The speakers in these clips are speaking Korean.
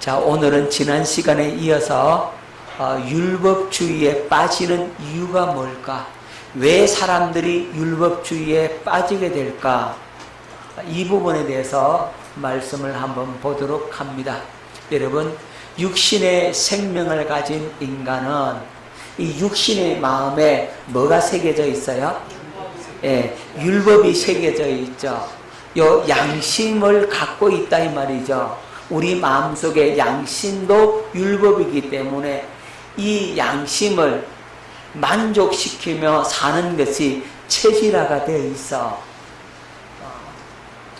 자, 오늘은 지난 시간에 이어서 율법주의에 빠지는 이유가 뭘까? 왜 사람들이 율법주의에 빠지게 될까? 이 부분에 대해서 말씀을 한번 보도록 합니다. 여러분, 육신의 생명을 가진 인간은 이 육신의 마음에 뭐가 새겨져 있어요? 예, 율법이 새겨져 있죠. 요 양심을 갖고 있다 이 말이죠. 우리 마음속에 양심도 율법이기 때문에 이 양심을 만족시키며 사는 것이 체질화가 되어 있어.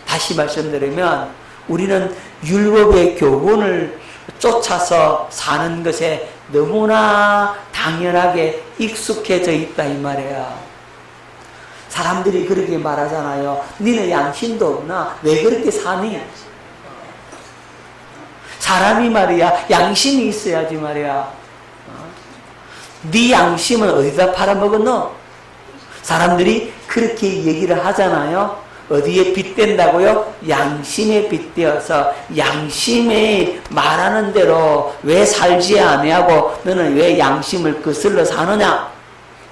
다시 말씀드리면 우리는 율법의 교훈을 쫓아서 사는 것에 너무나 당연하게 익숙해져 있다 이 말이야. 사람들이 그렇게 말하잖아요. 니는 양심도 없나? 왜 그렇게 사니? 사람이 말이야 양심이 있어야지 말이야. 네 양심은 어디다 팔아먹었노? 사람들이 그렇게 얘기를 하잖아요. 어디에 빗댄다고요? 양심에 빗대어서 양심이 말하는 대로 왜 살지 아니하고 너는 왜 양심을 거슬러 사느냐?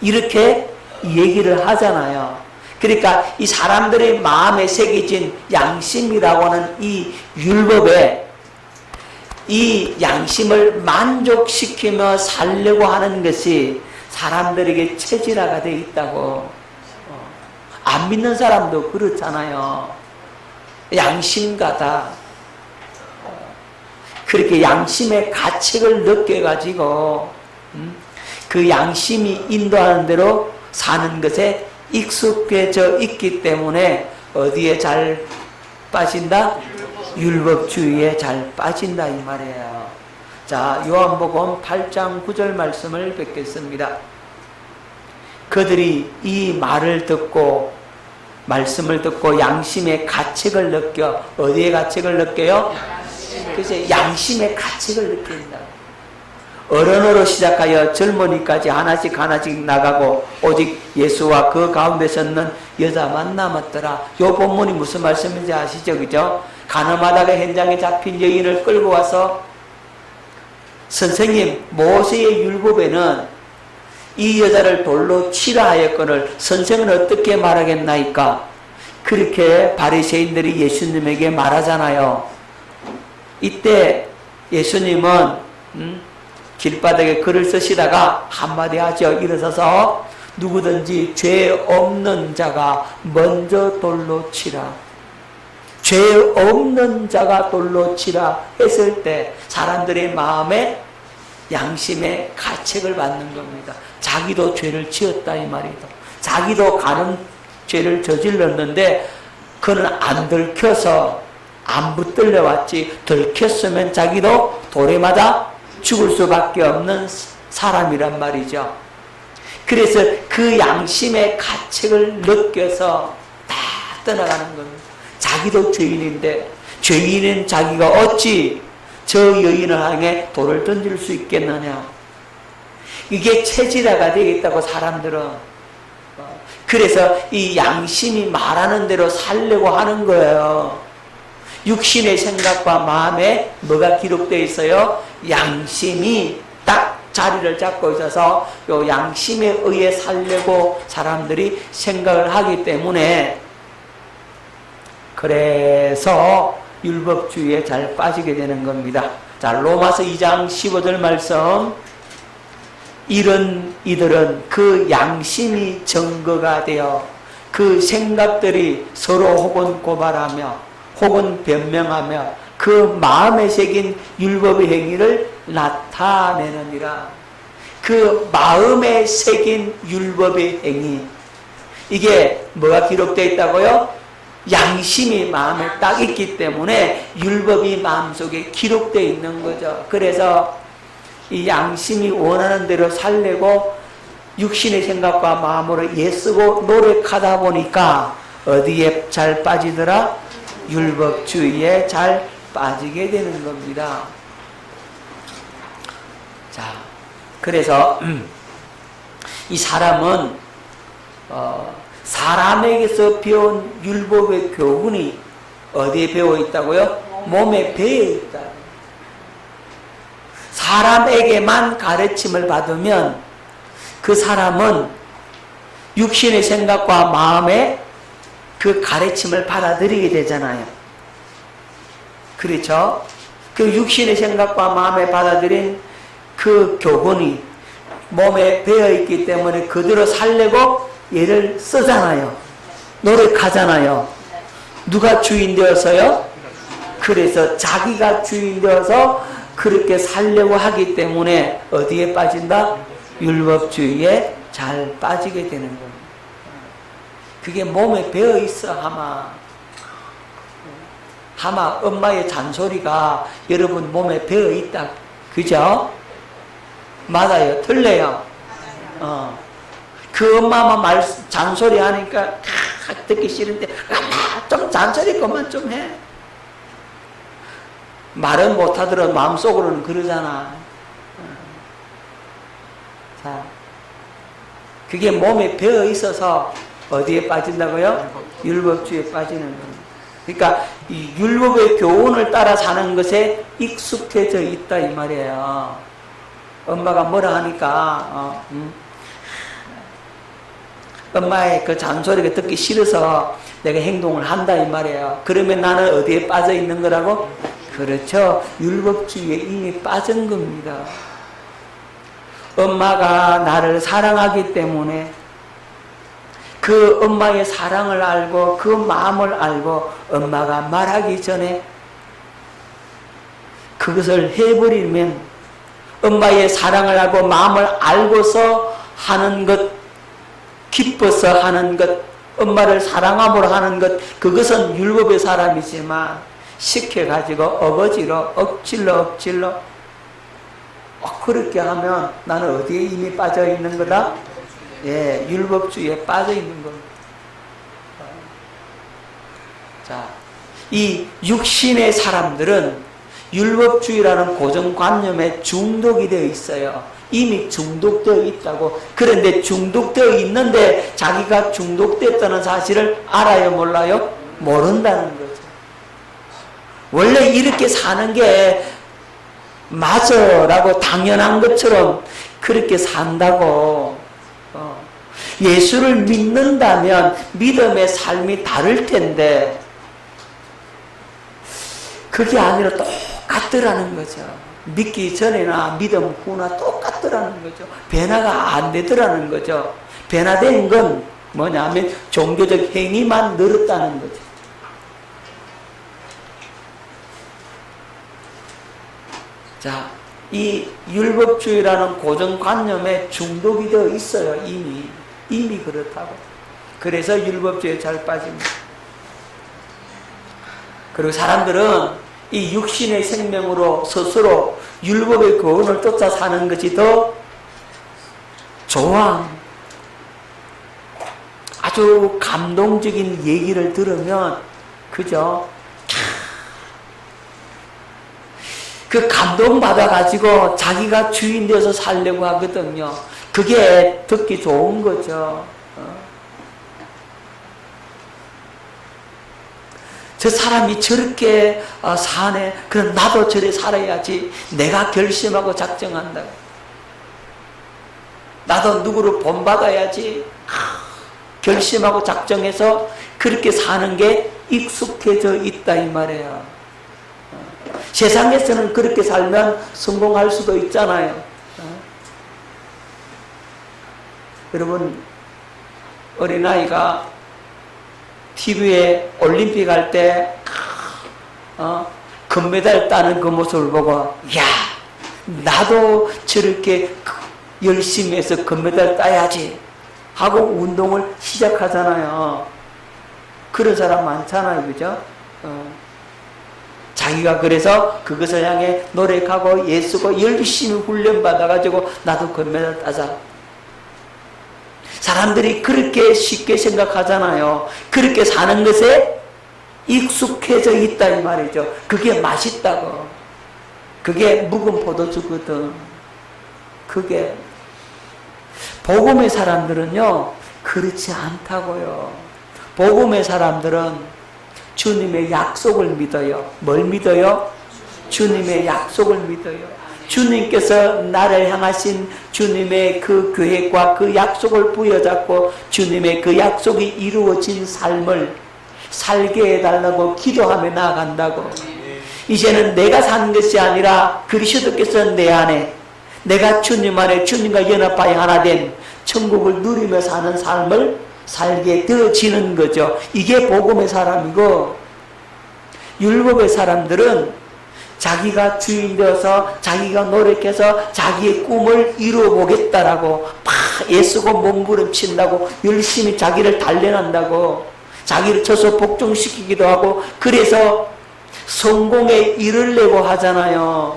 이렇게 얘기를 하잖아요. 그러니까 이 사람들의 마음에 새겨진 양심이라고 하는 이 율법에 이 양심을 만족시키며 살려고 하는 것이 사람들에게 체질화가 되어 있다고. 안 믿는 사람도 그렇잖아요. 양심가다. 그렇게 양심의 가책을 느껴가지고 그 양심이 인도하는 대로 사는 것에 익숙해져 있기 때문에 어디에 잘 빠진다? 율법주의에 잘 빠진다 이 말이에요. 자, 요한복음 8장 9절 말씀을 뵙겠습니다. 그들이 이 말을 듣고 말씀을 듣고 양심의 가책을 느껴. 어디에 가책을 느껴요? 그래서 양심의 가책을 느낀다. 어른으로 시작하여 젊은이까지 하나씩 나가고 오직 예수와 그 가운데 섰는 여자만 남았더라. 요 본문이 무슨 말씀인지 아시죠? 그죠? 가늠하다가 현장에 잡힌 여인을 끌고 와서 선생님, 모세의 율법에는 이 여자를 돌로 치라 하였거늘 선생은 어떻게 말하겠나이까? 그렇게 바리새인들이 예수님에게 말하잖아요. 이때 예수님은 길바닥에 글을 쓰시다가 한마디 하죠. 일어서서 누구든지 죄 없는 자가 먼저 돌로 치라. 죄 없는 자가 돌로 치라 했을 때 사람들의 마음에 양심의 가책을 받는 겁니다. 자기도 죄를 지었다 이 말이다. 자기도 가는 죄를 저질렀는데 그는 안 들켜서 안 붙들려 왔지. 들켰으면 자기도 돌에 맞아 죽을 수밖에 없는 사람이란 말이죠. 그래서 그 양심의 가책을 느껴서 다 떠나가는 겁니다. 자기도 죄인인데 죄인인 자기가 어찌 저 여인을 향해 돌을 던질 수 있겠느냐. 이게 체질화가 되겠다고 사람들은. 그래서 이 양심이 말하는 대로 살려고 하는 거예요. 육신의 생각과 마음에 뭐가 기록되어 있어요? 양심이 딱 자리를 잡고 있어서 요 양심에 의해 살려고 사람들이 생각을 하기 때문에 그래서 율법주의에 잘 빠지게 되는 겁니다. 자, 로마서 2장 15절 말씀. 이런 이들은 그 양심이 증거가 되어 그 생각들이 서로 혹은 고발하며 혹은 변명하며 그 마음에 새긴 율법의 행위를 나타내느니라. 그 마음에 새긴 율법의 행위. 이게 뭐가 기록되어 있다고요? 양심이 마음에 딱 있기 때문에 율법이 마음속에 기록되어 있는 거죠. 그래서 이 양심이 원하는 대로 살려고 육신의 생각과 마음으로 애쓰고 노력하다 보니까 어디에 잘 빠지더라? 율법주의에 잘 빠지게 되는 겁니다. 자, 그래서 이 사람은 사람에게서 배운 율법의 교훈이 어디에 배어 있다고요? 몸에 배어 있다. 사람에게만 가르침을 받으면 그 사람은 육신의 생각과 마음에 그 가르침을 받아들이게 되잖아요. 그렇죠? 그 육신의 생각과 마음에 받아들인 그 교훈이 몸에 배어있기 때문에 그대로 살려고 얘를 쓰잖아요. 노력하잖아요. 누가 주인 되어서요? 그래서 자기가 주인 되어서 그렇게 살려고 하기 때문에 어디에 빠진다? 율법주의에 잘 빠지게 되는 겁니다. 그게 몸에 배어 있어. 아마 엄마의 잔소리가 여러분 몸에 배어 있다. 그죠? 맞아요? 틀려요? 그 엄마만 잔소리 하니까 듣기 싫은데 좀 잔소리 그만 좀 해. 말은 못하더라도 마음속으로는 그러잖아. 자, 그게 몸에 배어 있어서 어디에 빠진다고요? 율법주의에 빠지는 겁니다. 그러니까 이 율법의 교훈을 따라 사는 것에 익숙해져 있다 이 말이에요. 엄마가 뭐라 하니까 엄마의 그 잔소리가 듣기 싫어서 내가 행동을 한다 이 말이에요. 그러면 나는 어디에 빠져 있는 거라고? 그렇죠. 율법주의에 이미 빠진 겁니다. 엄마가 나를 사랑하기 때문에 그 엄마의 사랑을 알고 그 마음을 알고 엄마가 말하기 전에 그것을 해버리면 엄마의 사랑을 알고 마음을 알고서 하는 것, 기뻐서 하는 것, 엄마를 사랑함으로 하는 것, 그것은 율법의 사람이지만 시켜가지고 어거지로 억질러 그렇게 하면 나는 어디에 이미 빠져 있는 거다? 예, 율법주의에 빠져 있는 겁니다. 자, 이 육신의 사람들은 율법주의라는 고정관념에 중독이 되어 있어요. 이미 중독되어 있다고. 그런데 중독되어 있는데 자기가 중독됐다는 사실을 알아요, 몰라요? 모른다는 거죠. 원래 이렇게 사는 게 맞아라고 당연한 것처럼 그렇게 산다고. 예수를 믿는다면 믿음의 삶이 다를 텐데 그게 아니라 똑같더라는 거죠. 믿기 전에나 믿음 후나 똑같더라는 거죠. 변화가 안 되더라는 거죠. 변화된 건 뭐냐면 종교적 행위만 늘었다는 거죠. 자, 이 율법주의라는 고정관념에 중독이 되어 있어요. 이미 그렇다고. 그래서 율법주의에 잘 빠집니다. 그리고 사람들은 이 육신의 생명으로 스스로 율법의 교훈을 쫓아 사는 것이 더 좋아. 아주 감동적인 얘기를 들으면 그죠? 그 감동받아가지고 자기가 주인 되어서 살려고 하거든요. 그게 듣기 좋은 거죠. 저 사람이 저렇게 사네. 그럼 나도 저래 살아야지. 내가 결심하고 작정한다. 나도 누구를 본받아야지. 결심하고 작정해서 그렇게 사는 게 익숙해져 있다 이 말이에요. 세상에서는 그렇게 살면 성공할 수도 있잖아요. 여러분, 어린아이가 TV에 올림픽 할 때 금메달 따는 그 모습을 보고 야, 나도 저렇게 열심히 해서 금메달 따야지 하고 운동을 시작하잖아요. 그런 사람 많잖아요. 그죠? 자기가 그래서 그것을 향해 노력하고 애쓰고 열심히 훈련받아가지고 나도 금메달 따자. 사람들이 그렇게 쉽게 생각하잖아요. 그렇게 사는 것에 익숙해져 있다 이 말이죠. 그게 맛있다고. 그게 묵은 포도주거든. 그게 복음의 사람들은요 그렇지 않다고요. 복음의 사람들은 주님의 약속을 믿어요. 뭘 믿어요? 주님의 약속을 믿어요. 주님께서 나를 향하신 주님의 그 계획과 그 약속을 부여잡고 주님의 그 약속이 이루어진 삶을 살게 해달라고 기도하며 나아간다고. 이제는 내가 사는 것이 아니라 그리스도께서 내 안에, 내가 주님 안에 주님과 연합하여 하나 된 천국을 누리며 사는 삶을 살게 되어지는 거죠. 이게 복음의 사람이고, 율법의 사람들은 자기가 주인 되어서 자기가 노력해서 자기의 꿈을 이루어보겠다라고 막 애쓰고 몸부림친다고 열심히 자기를 단련한다고 자기를 쳐서 복종시키기도 하고 그래서 성공에 이르려고 하잖아요.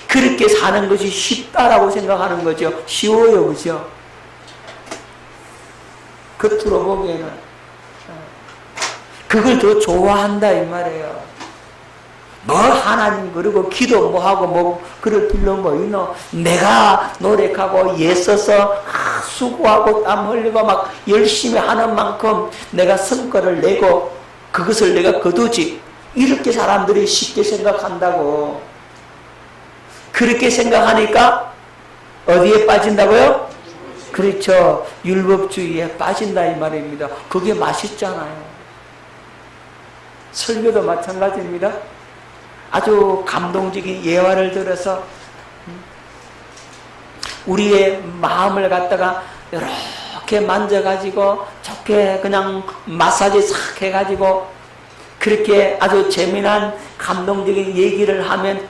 그렇게 사는 것이 쉽다라고 생각하는 거죠. 쉬워요, 그죠? 겉으로 보기에는 그걸 더 좋아한다 이 말이에요. 뭐 하나님 그리고 기도 뭐 하고 뭐 그럴 필요 뭐 있노? 내가 노력하고 애써서 수고하고 땀 흘리고 막 열심히 하는 만큼 내가 성과를 내고 그것을 내가 거두지. 이렇게 사람들이 쉽게 생각한다고. 그렇게 생각하니까 어디에 빠진다고요? 그렇죠. 율법주의에 빠진다 이 말입니다. 그게 맛있잖아요. 설교도 마찬가지입니다. 아주 감동적인 예화를 들어서 우리의 마음을 갖다가 이렇게 만져가지고 좋게 그냥 마사지 싹 해가지고 그렇게 아주 재미난 감동적인 얘기를 하면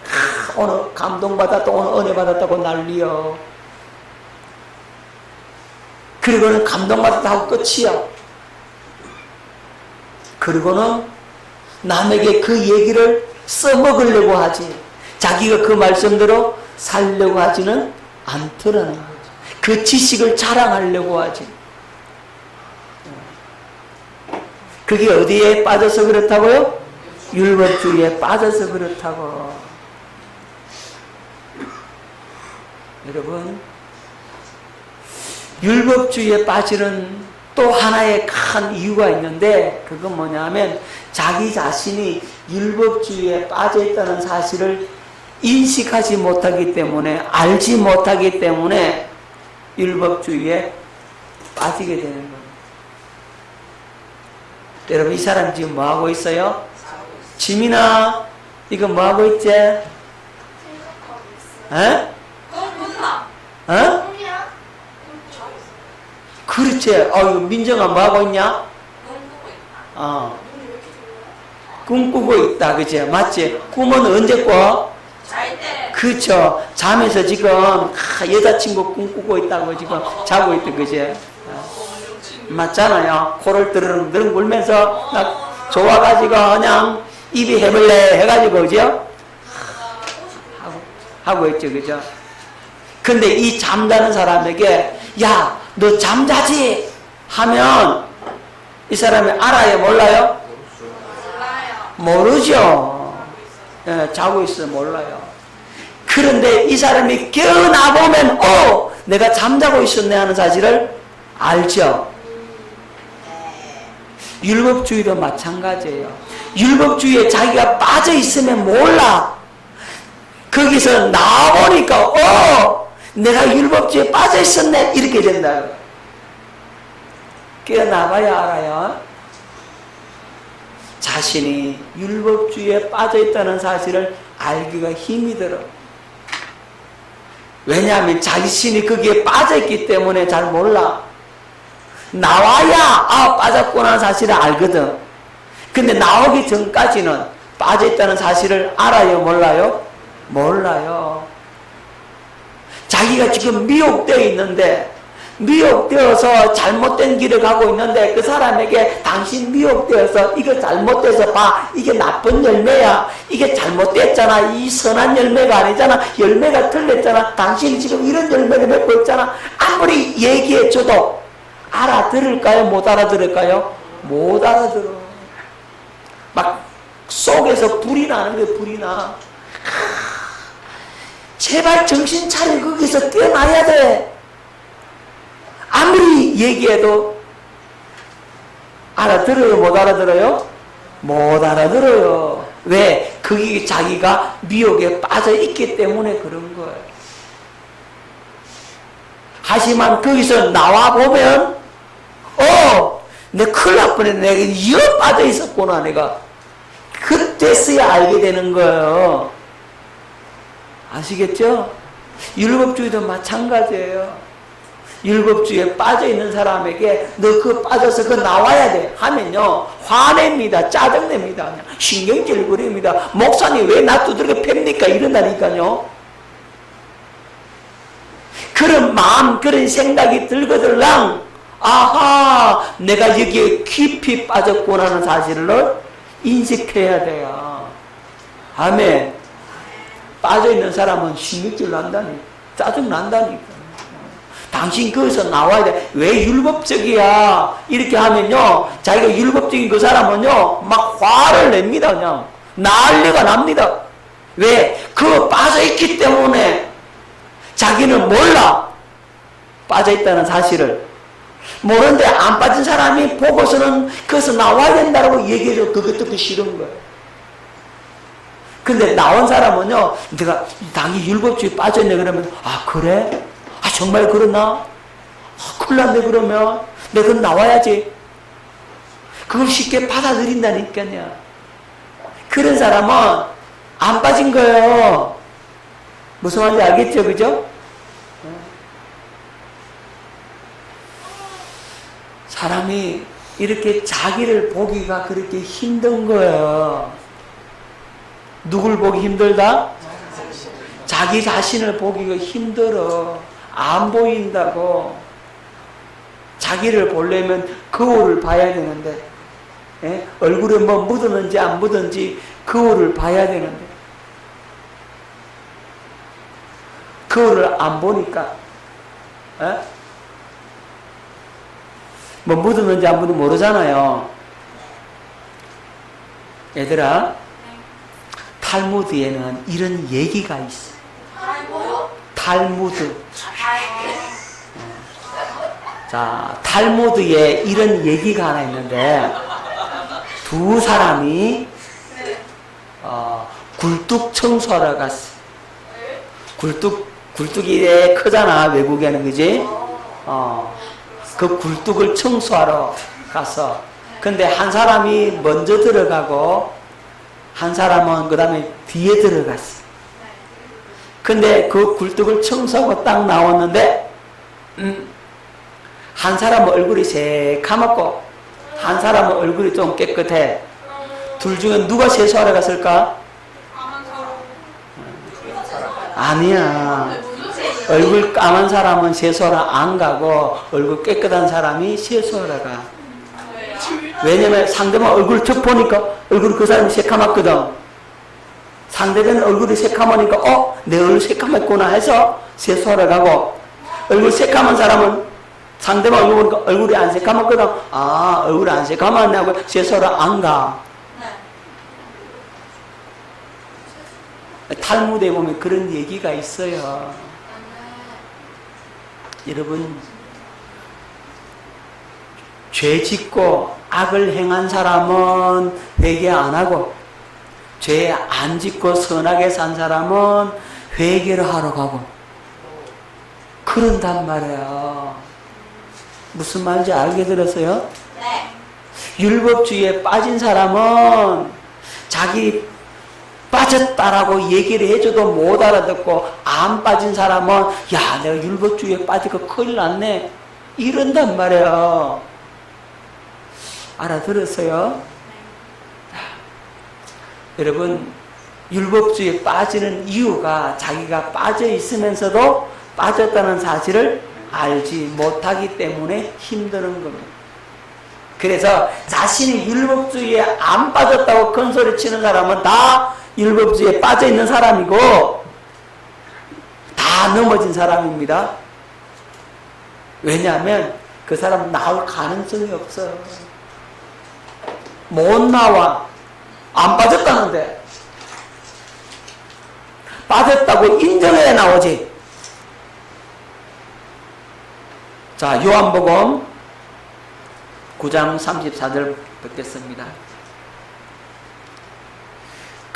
오늘 감동받았다 오늘 은혜 받았다고 난리요. 그리고는 감동받았다 하고 끝이요. 그리고는 남에게 그 얘기를 써먹으려고 하지 자기가 그 말씀대로 살려고 하지는 않더라는 거죠. 그 지식을 자랑하려고 하지. 그게 어디에 빠져서 그렇다고요? 율법주의에 빠져서 그렇다고. 여러분, 율법주의에 빠지는 또 하나의 큰 이유가 있는데 그건 뭐냐면 자기 자신이 율법주의에 빠져있다는 사실을 인식하지 못하기 때문에 알지 못하기 때문에 율법주의에 빠지게 되는 겁니다. 여러분 이 사람 지금 뭐하고 있어요? 지민아 이거 뭐하고 있지? 에? 어? 그렇지. 이거 민정아 뭐하고 있냐? 꿈꾸고 있다. 그치? 맞지? 꿈은 언제 꿔? 잘 때. 그쵸. 잠에서 지금 여자친구 꿈꾸고 있다고 지금 자고 있다. 그치? 맞잖아요. 코를 드르릉 물면서 좋아가지고 그냥 입이 해볼래 해가지고 그죠? 하고 있죠. 그죠? 근데 이 잠자는 사람에게 야, 너 잠자지? 하면 이 사람이 알아요? 몰라요? 모르죠. 예, 자고 있어 몰라요. 그런데 이 사람이 깨어나보면 내가 잠자고 있었네 하는 사실을 알죠. 율법주의도 마찬가지예요. 율법주의에 자기가 빠져있으면 몰라. 거기서 나와보니까 내가 율법주의에 빠져있었네 이렇게 된다. 깨어나봐야 알아요. 자신이 율법주의에 빠져있다는 사실을 알기가 힘이 들어. 왜냐하면 자신이 거기에 빠져있기 때문에 잘 몰라. 나와야 빠졌구나 하는 사실을 알거든. 근데 나오기 전까지는 빠져있다는 사실을 알아요? 몰라요? 몰라요. 자기가 지금 미혹되어 있는데 미혹되어서 잘못된 길을 가고 있는데 그 사람에게 당신 미혹되어서 이거 잘못돼서 봐. 이게 나쁜 열매야. 이게 잘못됐잖아. 이 선한 열매가 아니잖아. 열매가 틀렸잖아. 당신이 지금 이런 열매를 맺고 있잖아. 아무리 얘기해줘도 알아들을까요? 못 알아들을까요? 못 알아들어. 막 속에서 불이 나는 거예요. 불이 나. 제발 정신 차려. 거기서 깨어나야 돼. 아무리 얘기해도 알아들어요? 못 알아들어요? 못 알아들어요. 왜? 그게 자기가 미혹에 빠져 있기 때문에 그런 거예요. 하지만 거기서 나와 보면 내 큰일 날 뻔했네. 내가 이어 빠져 있었구나. 내가 그때서야 알게 되는 거예요. 아시겠죠? 율법주의도 마찬가지예요. 율법주의에 빠져 있는 사람에게 너 그거 빠져서 그거 나와야 돼 하면요, 화냅니다. 짜증냅니다. 그냥 신경질 부립니다. 목사님 왜 나 두드려 팹니까? 이런다니까요. 그런 마음, 그런 생각이 들거들랑 아하, 내가 여기에 깊이 빠졌구나는 사실을 인식해야 돼요. 아멘. 빠져있는 사람은 신경질 난다니까. 짜증 난다니까. 당신 거기서 나와야 돼. 왜 율법적이야? 이렇게 하면요, 자기가 율법적인 그 사람은요, 막 화를 냅니다. 그냥 난리가 납니다. 왜? 그거 빠져있기 때문에 자기는 몰라. 빠져있다는 사실을 모르는데, 안 빠진 사람이 보고서는 거기서 나와야 된다고 얘기해줘. 그거 듣기 싫은 거예요. 근데 나온 사람은요, 내가 당연히 율법주의 빠져있네 그러면, 아 그래? 아 정말 그러나? 아, 큰일 났네. 그러면 내가 그건 나와야지. 그걸 쉽게 받아들인다니까요. 그런 사람은 안 빠진 거예요. 무슨 말인지 알겠죠? 그죠? 사람이 이렇게 자기를 보기가 그렇게 힘든 거예요. 누굴 보기 힘들다? 자기 자신을 보기가 힘들어. 안 보인다고. 자기를 보려면 거울을 봐야 되는데, 얼굴에 뭐 묻었는지 안 묻었는지 거울을 봐야 되는데, 거울을 안 보니까 뭐 묻었는지 안 묻었는지 모르잖아요. 얘들아, 탈무드에는 이런 얘기가 있어. 탈무드. 자, 탈무드에 이런 얘기가 하나 있는데, 두 사람이 굴뚝 청소하러 갔어. 굴뚝이 이래 크잖아, 외국에는. 그지? 그 굴뚝을 청소하러 갔어. 근데 한 사람이 먼저 들어가고 한 사람은 그 다음에 뒤에 들어갔어. 근데 그 굴뚝을 청소하고 딱 나왔는데 한 사람은 얼굴이 새카맣고 한 사람은 얼굴이 좀 깨끗해. 둘 중에 누가 세수하러 갔을까? 아니야. 얼굴 까만 사람은 세수하러 안 가고 얼굴 깨끗한 사람이 세수하러 가. 왜냐면 상대방 얼굴 척 보니까 얼굴이 그 사람이 새카맣거든. 상대방 얼굴이 새카마니까 내 얼굴 새카맣구나 해서 세수하러 가고, 얼굴 새카만 사람은 상대방 얼굴 보니까 얼굴이 안 새카맣거든. 아, 얼굴이 안 새카맣네 하고 세수하러 안 가. 탈무드에 보면 그런 얘기가 있어요. 여러분, 죄 짓고 악을 행한 사람은 회개 안 하고, 죄 안 짓고 선하게 산 사람은 회개를 하러 가고 그런단 말이에요. 무슨 말인지 알게 들었어요? 네. 율법주의에 빠진 사람은 자기 빠졌다라고 얘기를 해줘도 못 알아듣고, 안 빠진 사람은 야, 내가 율법주의에 빠지고 큰일 났네 이런단 말이에요. 알아들었어요? 여러분, 율법주의에 빠지는 이유가 자기가 빠져 있으면서도 빠졌다는 사실을 알지 못하기 때문에 힘드는 겁니다. 그래서 자신이 율법주의에 안 빠졌다고 큰 소리 치는 사람은 다 율법주의에 빠져 있는 사람이고 다 넘어진 사람입니다. 왜냐하면 그 사람은 나올 가능성이 없어요. 못 나와. 안 빠졌다는데. 빠졌다고 인정해야 나오지. 자, 요한복음 9장 34절 뵙겠습니다.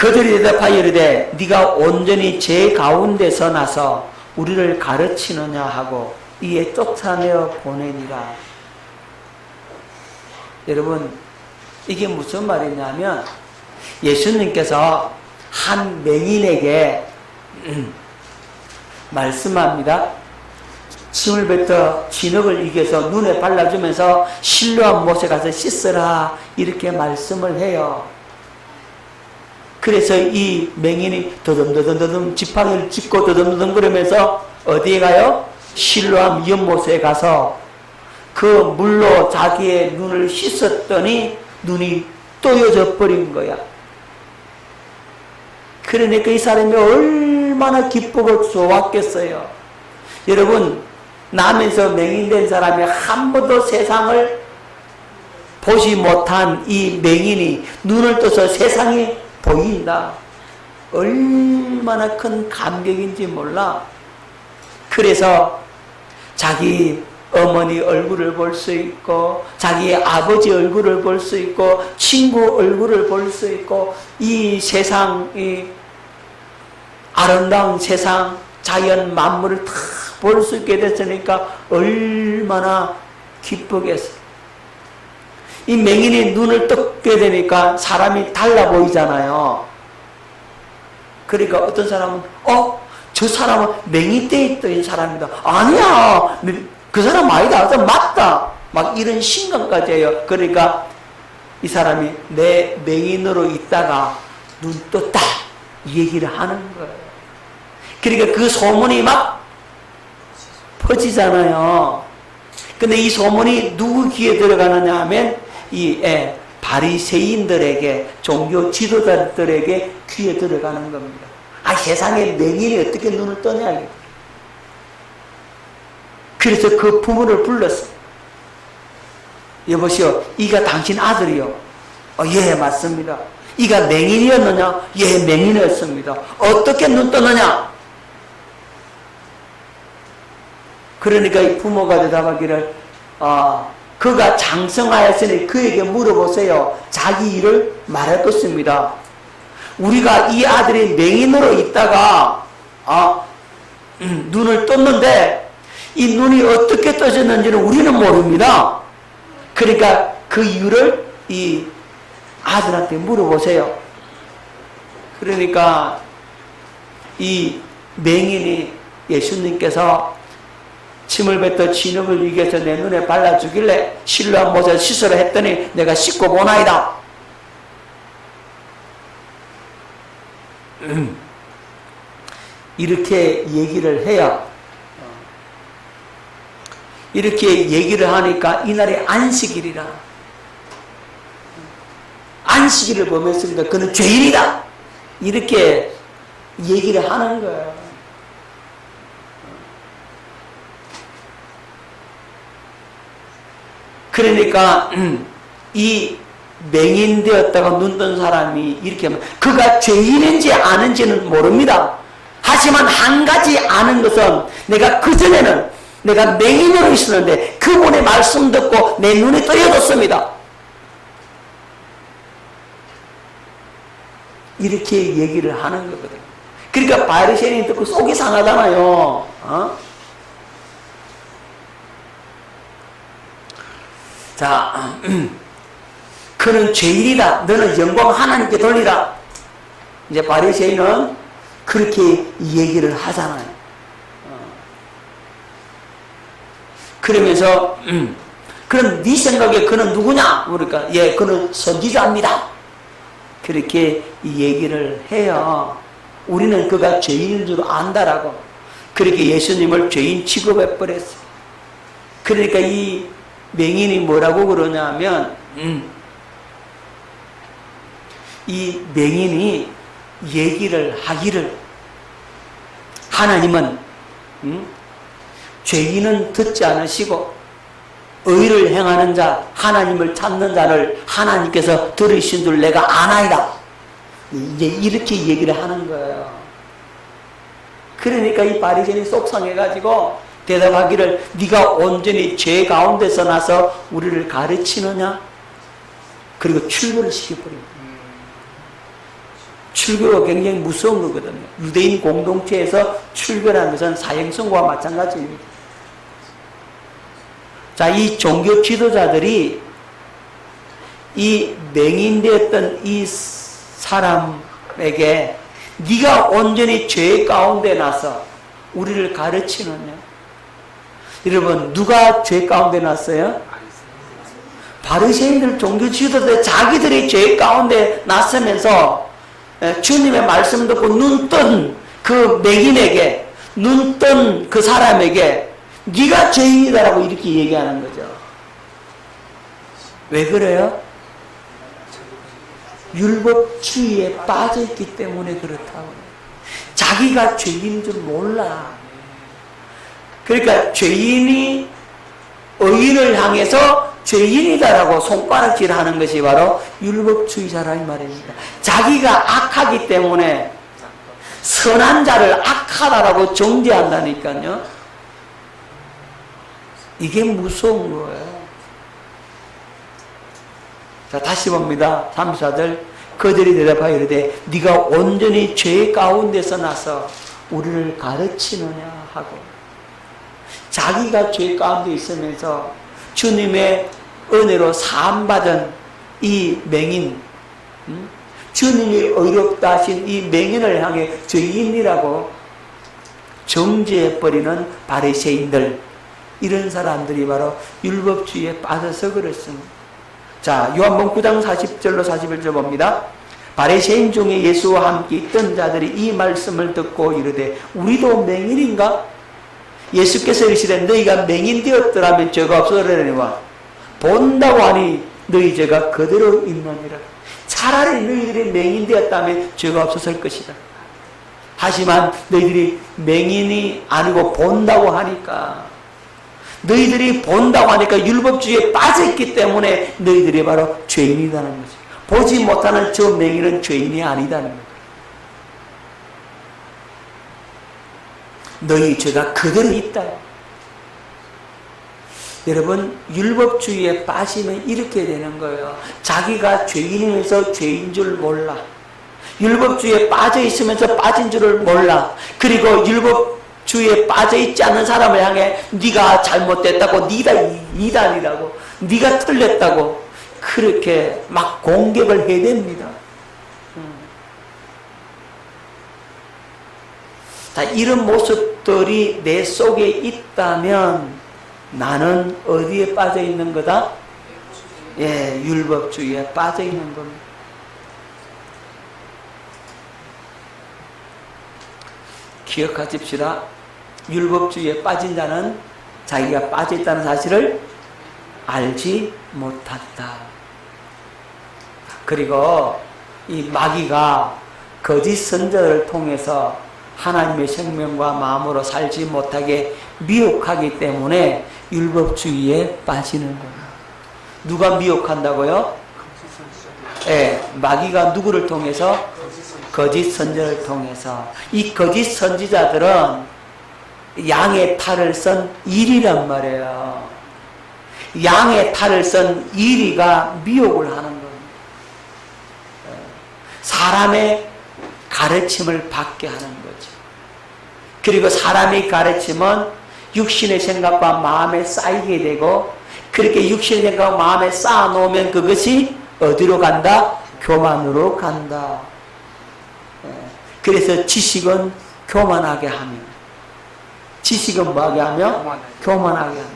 그들이 대답하여 이르되 네가 온전히 제 가운데서 나서 우리를 가르치느냐 하고 이에 쫓아내어 보내니라. 여러분, 이게 무슨 말이냐면 예수님께서 한 맹인에게 말씀합니다. 침을 뱉어 진흙을 이겨서 눈에 발라주면서 실로암 못에 가서 씻으라, 이렇게 말씀을 해요. 그래서 이 맹인이 더듬더듬 지팡이를 짚고 더듬더듬 그러면서 어디에 가요? 실로암 연못에 가서 그 물로 자기의 눈을 씻었더니 눈이 떠여져 버린 거야. 그러니까 이 사람이 얼마나 기쁘고 좋았겠어요. 여러분, 나면서 맹인된 사람이 한 번도 세상을 보지 못한 이 맹인이 눈을 떠서 세상이 보인다. 얼마나 큰 감격인지 몰라. 그래서 자기 어머니 얼굴을 볼 수 있고 자기의 아버지 얼굴을 볼 수 있고 친구 얼굴을 볼 수 있고 이 세상, 이 아름다운 세상, 자연 만물을 다 볼 수 있게 됐으니까 얼마나 기쁘겠어. 이 맹인이 눈을 뜨게 되니까 사람이 달라 보이잖아요. 그러니까 어떤 사람은 저 사람은 맹인 때 있던 사람이다. 아니야, 그 사람 아니다. 맞다. 막 이런 신감까지 해요. 그러니까 이 사람이 내 맹인으로 있다가 눈 떴다, 이 얘기를 하는 거예요. 그러니까 그 소문이 막 퍼지잖아요. 근데 이 소문이 누구 귀에 들어가느냐 하면 이 바리새인들에게, 종교 지도자들에게 귀에 들어가는 겁니다. 세상에 맹인이 어떻게 눈을 떠냐. 그래서 그 부모를 불렀어. 여보시오, 이가 당신 아들이요? 예, 맞습니다. 이가 맹인이었느냐? 예, 맹인이었습니다. 어떻게 눈 떴느냐? 그러니까 이 부모가 대답하기를 그가 장성하였으니 그에게 물어보세요. 자기 일을 말했겠습니다. 우리가 이 아들이 맹인으로 있다가 눈을 떴는데 이 눈이 어떻게 떠졌는지는 우리는 모릅니다. 그러니까 그 이유를 이 아들한테 물어보세요. 그러니까 이 맹인이 예수님께서 침을 뱉어 진흙을 이겨서 내 눈에 발라주길래 실로암 못에 씻으라 했더니 내가 씻고 보나이다. 이렇게 얘기를 해야, 이렇게 얘기를 하니까 이날이 안식일이라, 안식일을 범했습니다. 그는 죄인이다. 이렇게 얘기를 하는 거예요. 그러니까 이 맹인 되었다가 눈 뜬 사람이 이렇게 하면 그가 죄인인지 아는지는 모릅니다. 하지만 한 가지 아는 것은 내가 그전에는 내가 맹인으로 있었는데 그분의 말씀 듣고 내 눈이 떠여졌습니다. 이렇게 얘기를 하는 거거든요. 그러니까 바리새인이 듣고 속이 상하잖아요. 자, 그는 죄인이다. 너는 영광 하나님께 돌리라. 이제 바리새인은 그렇게 얘기를 하잖아요. 그러면서 그럼 네 생각에 그는 누구냐? 그러니까 예, 그는 선지자입니다. 그렇게 얘기를 해요. 우리는 그가 죄인인 줄 안다라고. 그렇게 예수님을 죄인 취급해 버렸어요. 그러니까 이 맹인이 뭐라고 그러냐면 이 맹인이 얘기를 하기를 하나님은 죄인은 듣지 않으시고 의를 행하는 자, 하나님을 찾는 자를 하나님께서 들으신 줄 내가 아나이다. 이제 이렇게 얘기를 하는 거예요. 그러니까 이 바리새인이 속상해가지고 대답하기를 네가 온전히 죄 가운데서 나서 우리를 가르치느냐? 그리고 출근을 시켜버립니다. 출교가 굉장히 무서운 거거든요. 유대인 공동체에서 출교라는 것은 사형선고와 마찬가지입니다. 자, 이 종교 지도자들이 이 맹인되었던 이 사람에게 네가 온전히 죄 가운데 나서 우리를 가르치느냐? 여러분, 누가 죄 가운데 났어요? 바리새인들, 종교 지도자들 자기들이 죄 가운데 났으면서 주님의 말씀 듣고 눈 뜬 그 맹인에게, 눈 뜬 그 사람에게 네가 죄인이다라고 이렇게 얘기하는 거죠. 왜 그래요? 율법주의에 빠져있기 때문에 그렇다고. 자기가 죄인인 줄 몰라. 그러니까 죄인이 의인을 향해서 죄인이다라고 손가락질 하는 것이 바로 율법주의자라는 말입니다. 자기가 악하기 때문에 선한 자를 악하다라고 정죄한다니까요. 이게 무서운 거예요. 자, 다시 봅니다. 34절. 그들이 대답하여 이르되 네가 온전히 죄 가운데서 나서 우리를 가르치느냐 하고, 자기가 죄 가운데 있으면서 주님의 은혜로 사함받은 이 맹인, 주님이 의롭다 하신 이 맹인을 향해 죄인이라고 정죄해버리는 바리새인들, 이런 사람들이 바로 율법주의에 빠져서 그렇습니다. 자, 요한복음 9장 40절로 41절 봅니다. 바리새인 중에 예수와 함께 있던 자들이 이 말씀을 듣고 이르되 우리도 맹인인가? 예수께서 이르시되 너희가 맹인 되었더라면 죄가 없으려니와 본다고 하니 너희 죄가 그대로 있느니라. 차라리 너희들이 맹인 되었다면 죄가 없었을 것이다. 하지만 너희들이 맹인이 아니고 본다고 하니까, 너희들이 본다고 하니까 율법주의에 빠졌기 때문에 너희들이 바로 죄인이라는 거지. 보지 못하는 저 맹인은 죄인이 아니다는 거지. 너희 죄가 그대로 있다. 여러분, 율법주의에 빠지면 이렇게 되는 거예요. 자기가 죄인이면서 죄인 줄 몰라. 율법주의에 빠져 있으면서 빠진 줄을 몰라. 그리고 율법주의에 빠져 있지 않은 사람을 향해 네가 잘못됐다고, 네가 이단이라고, 네가 틀렸다고 그렇게 막 공격을 해댑니다. 자, 이런 모습들이 내 속에 있다면 나는 어디에 빠져 있는 거다? 예, 율법주의에 빠져 있는 겁니다. 기억하십시다. 율법주의에 빠진 자는 자기가 빠져 있다는 사실을 알지 못한다. 그리고 이 마귀가 거짓 선자를 통해서 하나님의 생명과 마음으로 살지 못하게 미혹하기 때문에 율법주의에 빠지는 거예요. 누가 미혹한다고요? 예, 마귀가 누구를 통해서? 거짓 선지자를 통해서. 이 거짓 선지자들은 양의 탈을 쓴 이리란 말이에요. 양의 탈을 쓴 이리가 미혹을 하는 겁니다. 사람의 가르침을 받게 하는 거죠. 그리고 사람의 가르침은 육신의 생각과 마음에 쌓이게 되고, 그렇게 육신의 생각과 마음에 쌓아놓으면 그것이 어디로 간다? 교만으로 간다. 그래서 지식은 교만하게 하며, 지식은 뭐하게 하며? 교만하게 한다.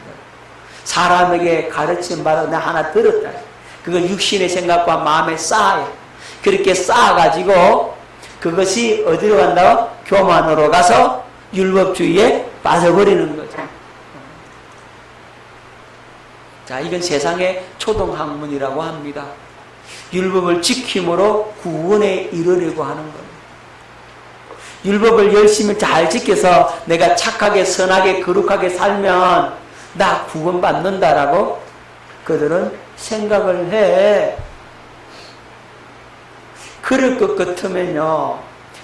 사람에게 가르침 받아 나 하나 들었다. 그걸 육신의 생각과 마음에 쌓아요. 그렇게 쌓아가지고 그것이 어디로 간다고? 교만으로 가서 율법주의에 빠져버리는 거죠. 자, 이건 세상의 초등학문이라고 합니다. 율법을 지킴으로 구원에 이르려고 하는 겁니다. 율법을 열심히 잘 지켜서 내가 착하게 선하게 거룩하게 살면 나 구원받는다라고 그들은 생각을 해. 그럴 것 같으면요,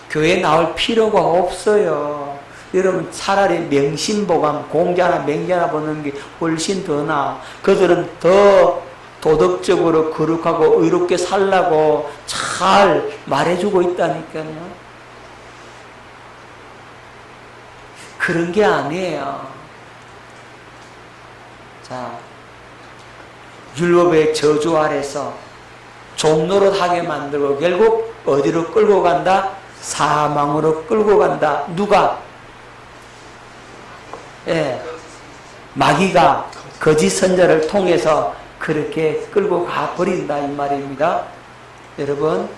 교회 나올 필요가 없어요. 여러분, 차라리 명심보감, 공자나 맹자나 보는 게 훨씬 더 나아. 그들은 더 도덕적으로 거룩하고 의롭게 살라고 잘 말해주고 있다니까요. 그런 게 아니에요. 자, 율법의 저주 아래서 종노릇하게 만들고 결국 어디로 끌고 간다? 사망으로 끌고 간다. 누가? 예, 마귀가 거짓 선자를 통해서 그렇게 끌고 가버린다 이 말입니다. 여러분,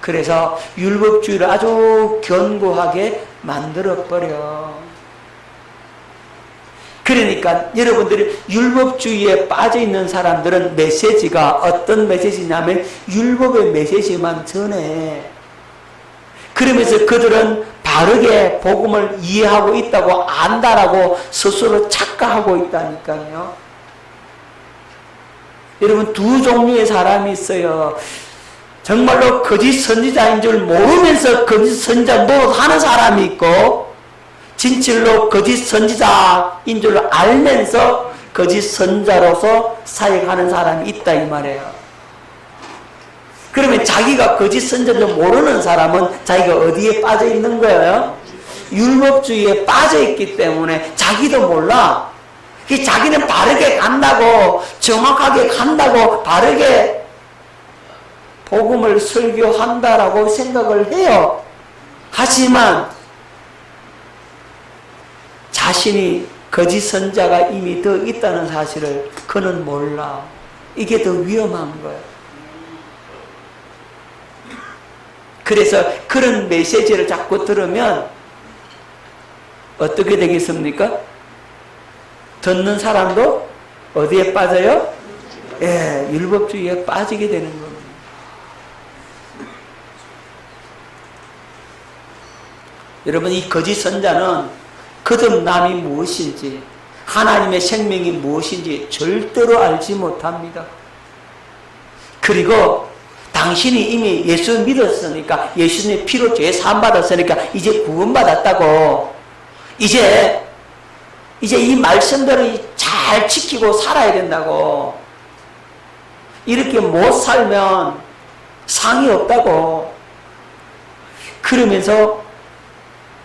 그래서 율법주의를 아주 견고하게 만들어버려. 그러니까 여러분들이 율법주의에 빠져있는 사람들은 메시지가 어떤 메시지냐면 율법의 메시지만 전해. 그러면서 그들은 바르게 복음을 이해하고 있다고 안다라고 스스로 착각하고 있다니까요. 여러분, 두 종류의 사람이 있어요. 정말로 거짓 선지자인 줄 모르면서 거짓 선지자 노릇하는 사람이 있고, 진실로 거짓 선지자인 줄 알면서 거짓 선자로서 사역하는 사람이 있다 이 말이에요. 그러면 자기가 거짓 선자인 줄 모르는 사람은 자기가 어디에 빠져 있는 거예요? 율법주의에 빠져 있기 때문에 자기도 몰라. 자기는 바르게 간다고, 정확하게 간다고, 바르게 복음을 설교한다라고 생각을 해요. 하지만 자신이 거짓 선자가 이미 더 있다는 사실을 그는 몰라. 이게 더 위험한 거예요. 그래서 그런 메시지를 자꾸 들으면 어떻게 되겠습니까? 듣는 사람도 어디에 빠져요? 예, 율법주의에 빠지게 되는 겁니다. 여러분, 이 거짓 선자는 거듭남이 무엇인지, 하나님의 생명이 무엇인지 절대로 알지 못합니다. 그리고 당신이 이미 예수 믿었으니까, 예수님의 피로 죄 사함 받았으니까 이제 구원받았다고, 이제 이 말씀대로 잘 지키고 살아야 된다고, 이렇게 못 살면 상이 없다고 그러면서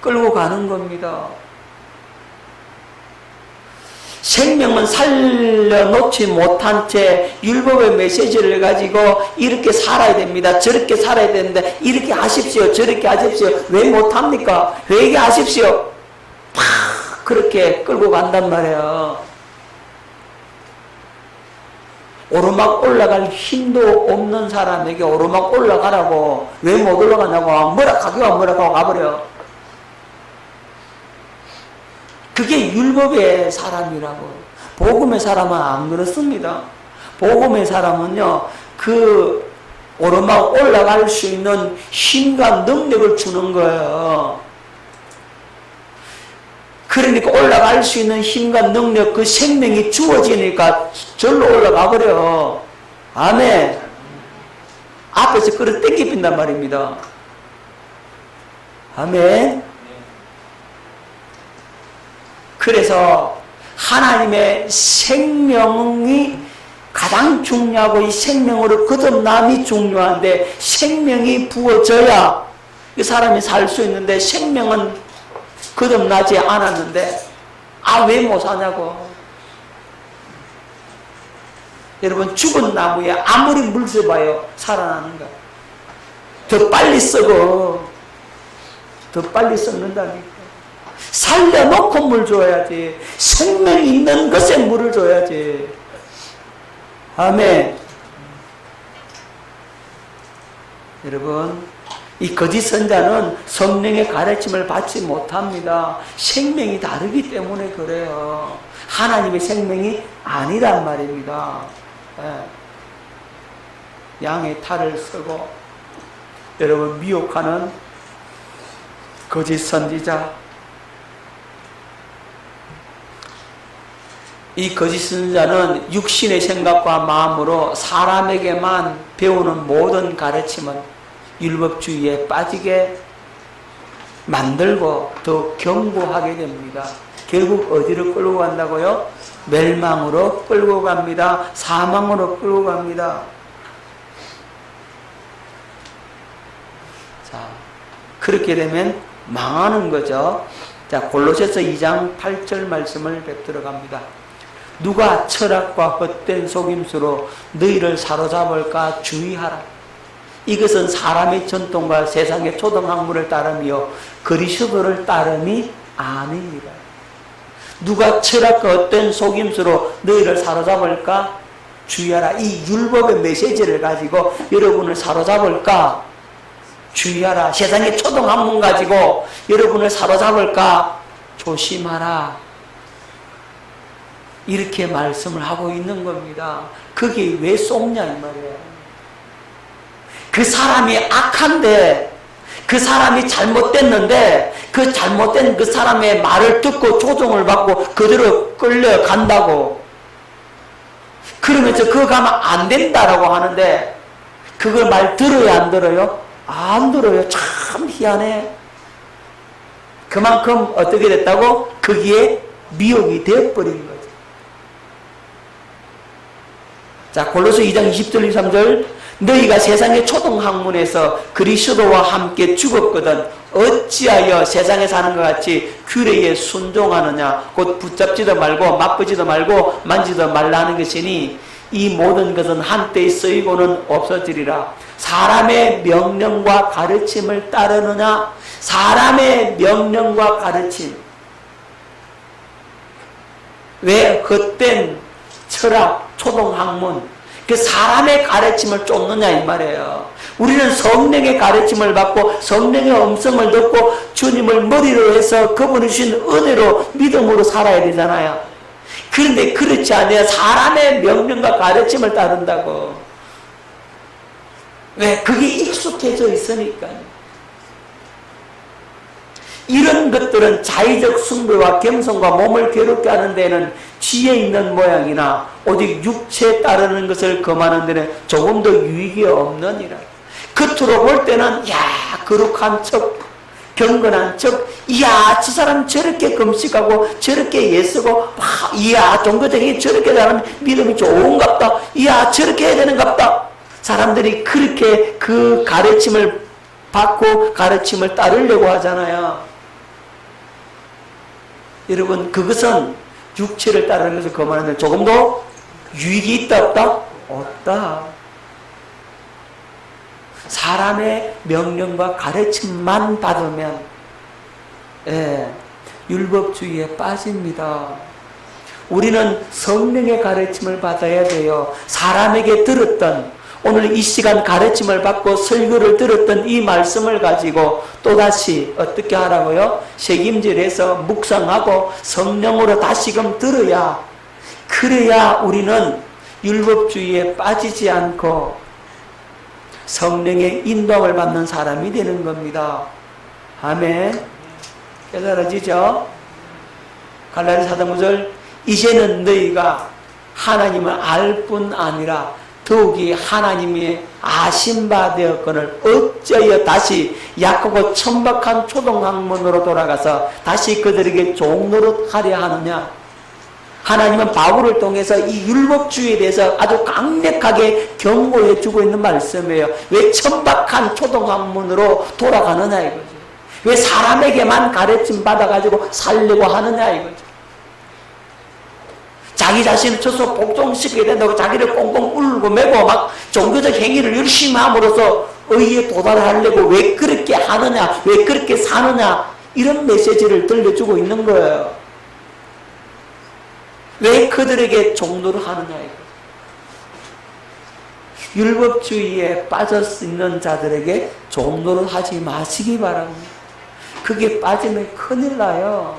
끌고 가는 겁니다. 생명은 살려놓지 못한 채 율법의 메시지를 가지고 이렇게 살아야 됩니다. 저렇게 살아야 되는데 이렇게 하십시오. 저렇게 하십시오. 왜 못합니까? 회개하십시오. 팍 그렇게 끌고 간단 말이에요. 오르막 올라갈 힘도 없는 사람에게 오르막 올라가라고, 왜 못 올라가냐고 뭐라 가고 가버려. 그게 율법의 사람이라고. 복음의 사람은 안 그렇습니다. 복음의 사람은요, 그 오르막 올라갈 수 있는 힘과 능력을 주는 거예요. 그러니까 올라갈 수 있는 힘과 능력, 그 생명이 주어지니까 절로 올라가 버려. 아멘. 앞에서 끌어 땡기핀단 말입니다. 아멘. 그래서 하나님의 생명이 가장 중요하고, 이 생명으로 거듭남이 중요한데, 생명이 부어져야 이 사람이 살 수 있는데, 생명은 거듭나지 않았는데 왜 못 사냐고. 여러분, 죽은 나무에 아무리 물 써봐요 살아나는가? 더 빨리 썩어. 더 빨리 썩는다니까. 살려놓고 물 줘야지. 생명이 있는 것에 물을 줘야지. 아멘. 여러분, 이 거짓 선자는 성령의 가르침을 받지 못합니다. 생명이 다르기 때문에 그래요. 하나님의 생명이 아니란 말입니다. 양의 탈을 쓰고 여러분 미혹하는 거짓 선지자, 이 거짓 선지자는 육신의 생각과 마음으로 사람에게만 배우는 모든 가르침은 율법주의에 빠지게 만들고 더 견고하게 됩니다. 결국 어디로 끌고 간다고요? 멸망으로 끌고 갑니다. 사망으로 끌고 갑니다. 자, 그렇게 되면 망하는 거죠. 자, 골로새서 2장 8절 말씀을 뵙들어 갑니다. 누가 철학과 헛된 속임수로 너희를 사로잡을까 주의하라. 이것은 사람의 전통과 세상의 초등학문을 따르며 그리스도를 따름이 아니니라. 누가 철학과 헛된 속임수로 너희를 사로잡을까 주의하라. 이 율법의 메시지를 가지고 여러분을 사로잡을까 주의하라. 세상의 초등학문 가지고 여러분을 사로잡을까 조심하라. 이렇게 말씀을 하고 있는 겁니다. 그게 왜 쏙냐 이 말이에요. 그 사람이 악한데, 그 사람이 잘못됐는데 그 잘못된 그 사람의 말을 듣고 조종을 받고 그대로 끌려간다고, 그러면서 그거 가면 안 된다라고 하는데 그걸 말 들어야 안 들어요? 안 들어요. 참 희한해. 그만큼 어떻게 됐다고? 거기에 미혹이 되어버린 거죠. 자, 골로새 2장 20절 23절 너희가 세상의 초등학문에서 그리스도와 함께 죽었거든 어찌하여 세상에 사는 것 같이 규례에 순종하느냐. 곧 붙잡지도 말고 맛보지도 말고 만지도 말라는 것이니 이 모든 것은 한때에 쓰이고는 없어지리라. 사람의 명령과 가르침을 따르느냐. 사람의 명령과 가르침. 왜 헛된 철학, 초등학문, 그 사람의 가르침을 쫓느냐 이 말이에요. 우리는 성령의 가르침을 받고 성령의 음성을 듣고 주님을 머리로 해서 그분이 주신 은혜로 믿음으로 살아야 되잖아요. 그런데 그렇지 않아요. 사람의 명령과 가르침을 따른다고. 왜? 그게 익숙해져 있으니까요. 이런 것들은 자의적 숭배와 겸손과 몸을 괴롭게 하는 데는 지혜 있는 모양이나 오직 육체에 따르는 것을 금하는 데는 조금 더 유익이 없느니라. 겉으로 볼 때는 야 거룩한 척, 경건한 척, 이야 저 사람 저렇게 금식하고 저렇게 예쓰고 이야 종교적인 저렇게 잘하면 믿음이 좋은갑다. 이야 저렇게 해야 되는갑다. 사람들이 그렇게 그 가르침을 받고 가르침을 따르려고 하잖아요. 여러분 그것은 육체를 따르는 것을 금하는데 조금 더 유익이 있다 없다? 없다. 사람의 명령과 가르침만 받으면 율법주의에 빠집니다. 우리는 성령의 가르침을 받아야 돼요. 사람에게 들었던 오늘 이 시간 가르침을 받고 설교를 들었던 이 말씀을 가지고 또다시 어떻게 하라고요? 책임질해서 묵상하고 성령으로 다시금 들어야, 그래야 우리는 율법주의에 빠지지 않고 성령의 인도함을 받는 사람이 되는 겁니다. 아멘. 깨달아지죠? 갈라디아 4장 9절 이제는 너희가 하나님을 알 뿐 아니라 더욱이 하나님의 아신 바 되었거늘 어찌하여 다시 약하고 천박한 초등학문으로 돌아가서 다시 그들에게 종노릇하려 하느냐. 하나님은 바울을 통해서 이 율법주의에 대해서 아주 강력하게 경고해 주고 있는 말씀이에요. 왜 천박한 초등학문으로 돌아가느냐 이거죠. 왜 사람에게만 가르침 받아가지고 살려고 하느냐 이거죠. 자기 자신을 쳐서 복종시켜야 된다고 자기를 꽁꽁 울고 매고 막 종교적 행위를 열심히 함으로써 의에 도달하려고 왜 그렇게 하느냐, 왜 그렇게 사느냐, 이런 메시지를 들려주고 있는 거예요. 왜 그들에게 종노를 하느냐 이거. 율법주의에 빠져 있는 자들에게 종노를 하지 마시기 바랍니다. 그게 빠지면 큰일 나요.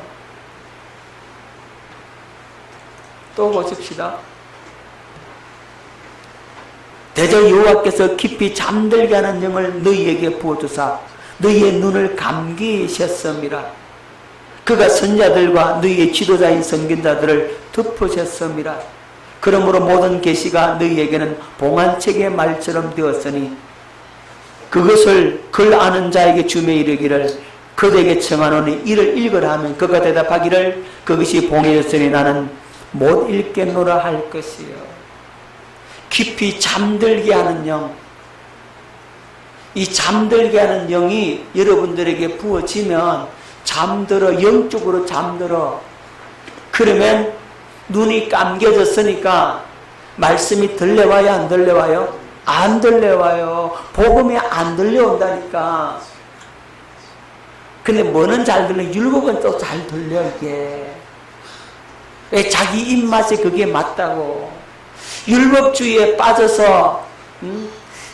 또 보십시다. 대저 여호와께서 깊이 잠들게 하는 영을 너희에게 부어주사 너희의 눈을 감기셨음이라. 그가 선자들과 너희의 지도자인 선견자들을 덮으셨음이라. 그러므로 모든 계시가 너희에게는 봉안책의 말처럼 되었으니 그것을 글 아는 자에게 주며 이르기를 그 그들에게 청하노니 이를 읽으라 하면 그가 대답하기를 그것이 봉해졌으니 나는 못 읽겠노라 할 것이요. 깊이 잠들게 하는 영, 이 잠들게 하는 영이 여러분들에게 부어지면 잠들어, 영적으로 잠들어. 그러면 눈이 감겨졌으니까 말씀이 들려와요, 안 들려와요? 안 들려와요. 복음이 안 들려온다니까. 근데 뭐는 잘 들려? 율법은 또 잘 들려, 이게. 왜? 자기 입맛에 그게 맞다고. 율법주의에 빠져서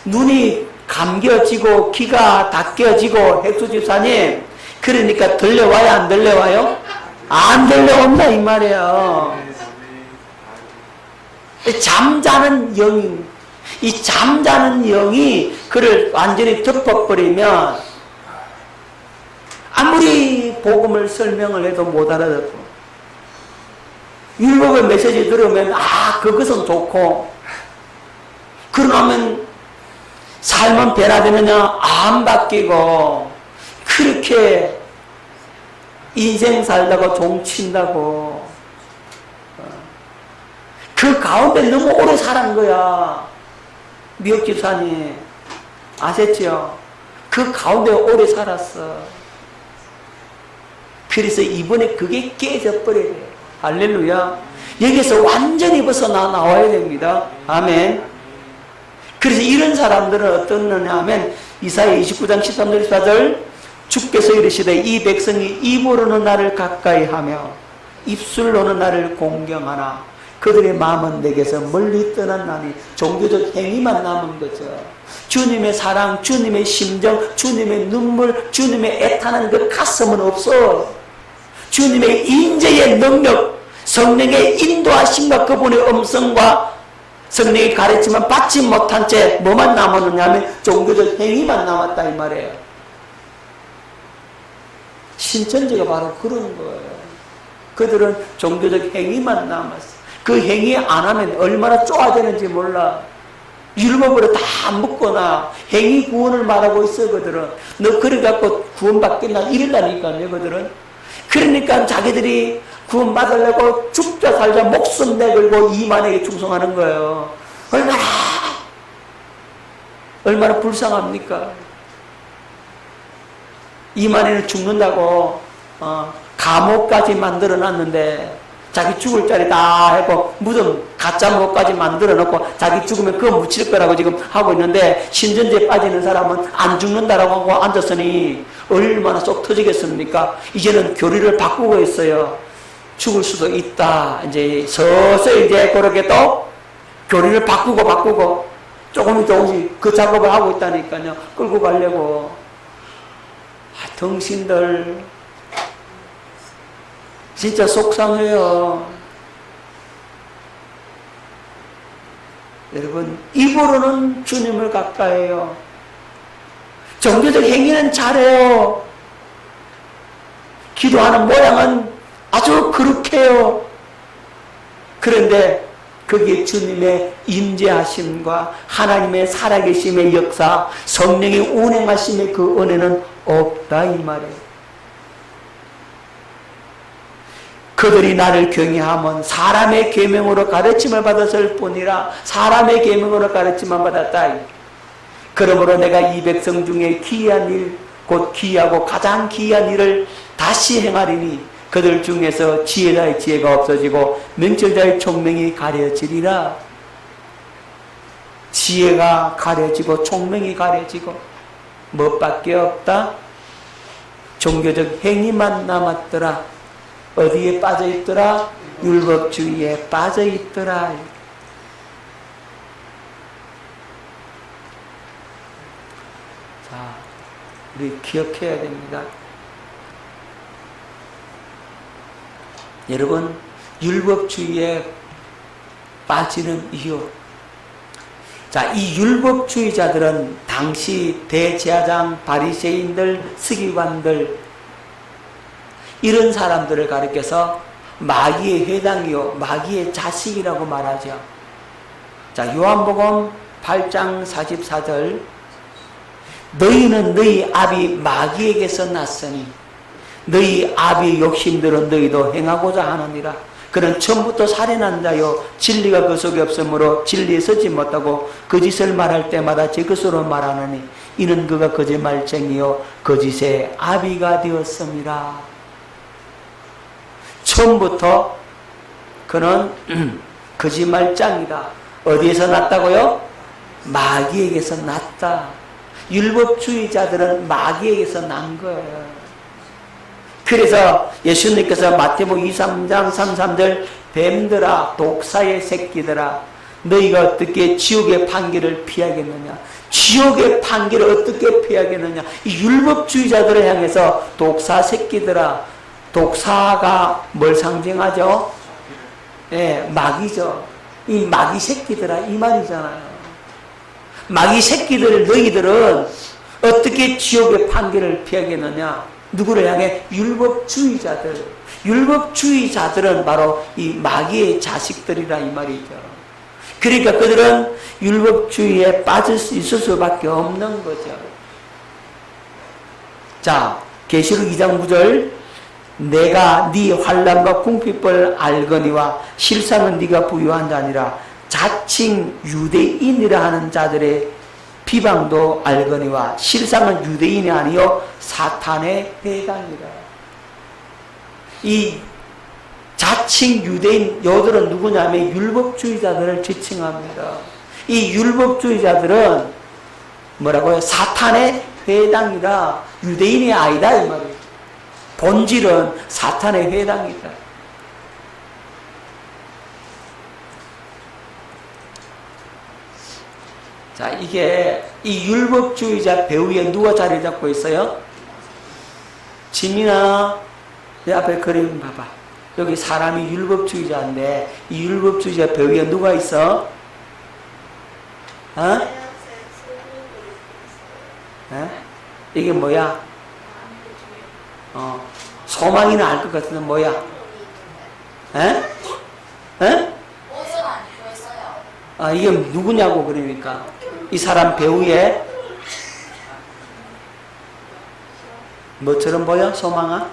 눈이 감겨지고 귀가 닫혀지고 핵수집사님, 그러니까 들려와요, 안 들려와요? 안 들려온다 이 말이에요. 잠자는 영이, 이 잠자는 영이 그를 완전히 덮어버리면 아무리 복음을 설명을 해도 못 알아듣고, 율법의 메시지 들으면 그것은 좋고, 그러면 삶은 변화되느냐? 안 바뀌고, 그렇게 인생 살다가 종친다고. 그 가운데 너무 오래 살은 거야. 미국 집사님 아셨죠? 그 가운데 오래 살았어. 그래서 이번에 그게 깨져버려요. 할렐루야. 여기서 완전히 나와야 됩니다. 아멘. 그래서 이런 사람들은 어떻느냐 하면 이사야 29장 13절 14절 주께서 이르시되 이 백성이 입으로는 나를 가까이 하며 입술로는 나를 공경하나 그들의 마음은 내게서 멀리 떠났나니. 종교적 행위만 남은 거죠. 주님의 사랑, 주님의 심정, 주님의 눈물, 주님의 애타는 그 가슴은 없어. 주님의 인재의 능력, 성령의 인도하심과 그분의 음성과 성령이 가르치면 받지 못한 채 뭐만 남았느냐 하면 종교적 행위만 남았다 이 말이에요. 신천지가 바로 그런 거예요. 그들은 종교적 행위만 남았어. 그 행위 안 하면 얼마나 쪼아지는지 몰라. 율법으로 다 묶거나 행위 구원을 말하고 있어. 그들은 너 그래 갖고 구원받겠나 이런다니까요. 그들은. 그러니까 자기들이 구원받으려고 죽자 살자 목숨 내걸고 이만에게 충성하는 거예요. 얼마나 불쌍합니까? 이만에는 죽는다고 감옥까지 만들어 놨는데 자기 죽을 자리 다 해고 무덤 가짜 목까지 만들어 놓고 자기 죽으면 그거 묻힐 거라고 지금 하고 있는데, 신전지에 빠지는 사람은 안 죽는다라고 하고 앉았으니 얼마나 쏙 터지겠습니까? 이제는 교리를 바꾸고 있어요. 죽을 수도 있다. 이제 서서히 이제 그렇게 또 교리를 바꾸고 조금씩 그 작업을 하고 있다니까요. 끌고 가려고. 당신들 진짜 속상해요. 여러분, 입으로는 주님을 가까이 해요. 종교적 행위는 잘해요. 기도하는 모양은 아주 거룩해요. 그런데 거기에 주님의 임재하심과 하나님의 살아계심의 역사, 성령의 운행하심의 그 은혜는 없다 이 말이에요. 그들이 나를 경외하면 사람의 계명으로 가르침을 받았을 뿐이라 사람의 계명으로 가르침만 받았다. 그러므로 내가 이 백성 중에 기이한 일, 곧 기이하고 가장 기이한 일을 다시 행하리니 그들 중에서 지혜자의 지혜가 없어지고 명철자의 총명이 가려지리라. 지혜가 가려지고 총명이 가려지고 무엇밖에 없다? 종교적 행위만 남았더라. 어디에 빠져있더라? 율법주의에 빠져있더라. 자, 우리 기억해야 됩니다. 여러분, 율법주의에 빠지는 이유. 자, 이 율법주의자들은 당시 대제사장, 바리새인들, 서기관들 이런 사람들을 가리켜서 마귀의 회당이요, 마귀의 자식이라고 말하죠. 자, 요한복음 8장 44절 너희는 너희 아비 마귀에게서 났으니 너희 아비의 욕심들은 너희도 행하고자 하느니라. 그는 처음부터 살인한 자요 진리가 그 속에 없으므로 진리에 서지 못하고 거짓을 말할 때마다 제 것으로 말하느니 이는 그가 거짓말쟁이요 거짓의 아비가 되었습니다. 처음부터 그는 거짓말장이다. 어디에서 났다고요? 마귀에게서 났다. 율법주의자들은 마귀에게서 난 거예요. 그래서 예수님께서 마태복음 23장 33절 뱀들아 독사의 새끼들아 너희가 어떻게 지옥의 판결을 피하겠느냐. 지옥의 판결을 어떻게 피하겠느냐. 이 율법주의자들을 향해서 독사 새끼들아. 독사가 뭘 상징하죠? 예, 마귀죠. 이 마귀 새끼들아 이 말이잖아요. 마귀 새끼들 너희들은 어떻게 지옥의 판결을 피하겠느냐. 누구를 향해? 율법주의자들. 율법주의자들은 바로 이 마귀의 자식들이라 이 말이죠. 그러니까 그들은 율법주의에 빠질 수 있을 수밖에 없는 거죠. 자, 계시록 2장 9절 내가 네 환난과 궁핍을 알거니와 실상은 네가 부유한 자니라. 자칭 유대인이라 하는 자들의 비방도 알거니와 실상은 유대인이 아니요 사탄의 배당이라. 이 자칭 유대인 요들은 누구냐면 율법주의자들을 지칭합니다. 이 율법주의자들은 뭐라고요? 사탄의 회당이라. 유대인이 아니다 이 말이에요. 본질은 사탄의 회당이다. 자, 이게 이 율법주의자 배후에 누가 자리 잡고 있어요? 지민아, 내 앞에 그림 봐봐. 여기 사람이 율법주의자인데 이 율법주의자 배후에 누가 있어? 어? 에? 이게 뭐야? 소망이는 알 것 같은데 뭐야? 에? 에? 아, 이게 누구냐고 그러니까. 이 사람 배후에 뭐처럼 보여? 소망아?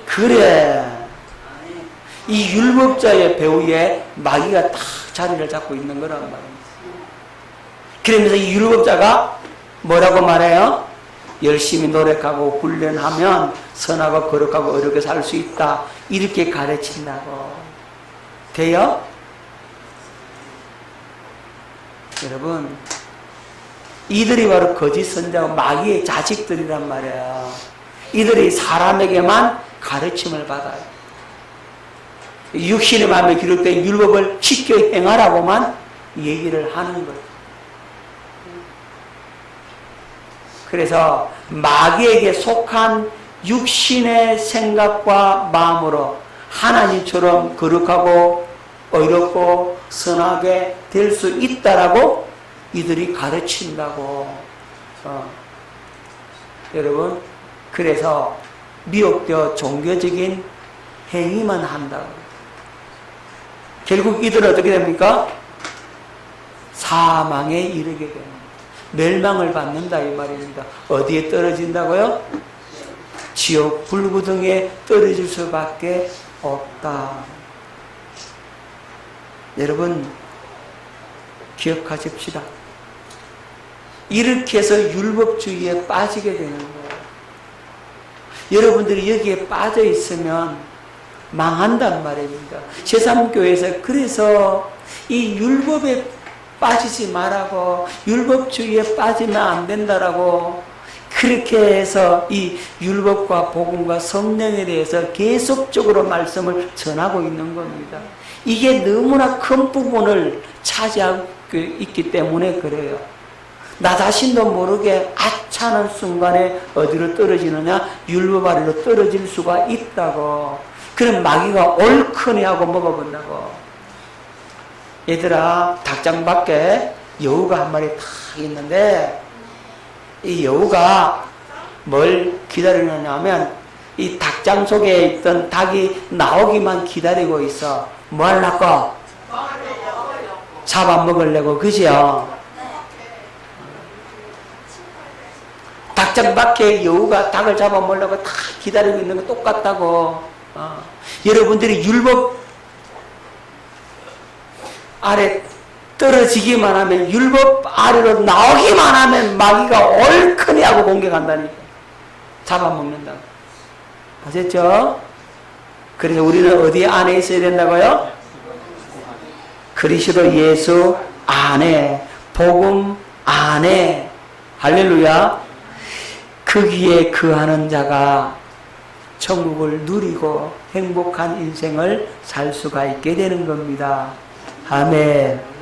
그래. 이 율법자의 배후에 마귀가 딱 자리를 잡고 있는 거란 말입니다. 그러면서 이 율법자가 뭐라고 말해요? 열심히 노력하고 훈련하면 선하고 거룩하고 어렵게 살 수 있다. 이렇게 가르친다고. 돼요? 여러분, 이들이 바로 거짓 선자고 마귀의 자식들이란 말이에요. 이들이 사람에게만 가르침을 받아요. 육신의 마음에 기록된 율법을 지켜 행하라고만 얘기를 하는 거예요. 그래서 마귀에게 속한 육신의 생각과 마음으로 하나님처럼 거룩하고 의롭고 선하게 될 수 있다라고 이들이 가르친다고. 여러분, 그래서 미혹되어 종교적인 행위만 한다고. 결국 이들은 어떻게 됩니까? 사망에 이르게 됩니다. 멸망을 받는다 이 말입니다. 어디에 떨어진다고요? 지옥 불구덩이에 떨어질 수밖에 없다. 여러분 기억하십시다. 이렇게 해서 율법주의에 빠지게 되는 거예요. 여러분들이 여기에 빠져 있으면 망한단 말입니다. 제3교회에서 그래서 이 율법에 빠지지 말라고, 율법주의에 빠지면 안 된다라고 그렇게 해서 이 율법과 복음과 성령에 대해서 계속적으로 말씀을 전하고 있는 겁니다. 이게 너무나 큰 부분을 차지하고 있기 때문에 그래요. 나 자신도 모르게 아차하는 순간에 어디로 떨어지느냐? 율법 아래로 떨어질 수가 있다고. 그럼 마귀가 옳거니 하고 먹어본다고. 얘들아, 닭장 밖에 여우가 한 마리 탁 있는데 이 여우가 뭘 기다리느냐 하면 이 닭장 속에 있던 닭이 나오기만 기다리고 있어. 뭐 하려고? 잡아먹으려고. 그죠? 닭장 밖에 여우가 닭을 잡아먹으려고 다 기다리고 있는 거 똑같다고. 여러분들이 율법 아래 떨어지기만 하면, 율법 아래로 나오기만 하면 마귀가 얼큰이 하고 공격한다니까. 잡아먹는다고. 아셨죠? 그래서 우리는 어디 안에 있어야 된다고요? 그리스도 예수 안에, 복음 안에. 할렐루야. 거기에 거하는 자가 천국을 누리고 행복한 인생을 살 수가 있게 되는 겁니다. 아멘.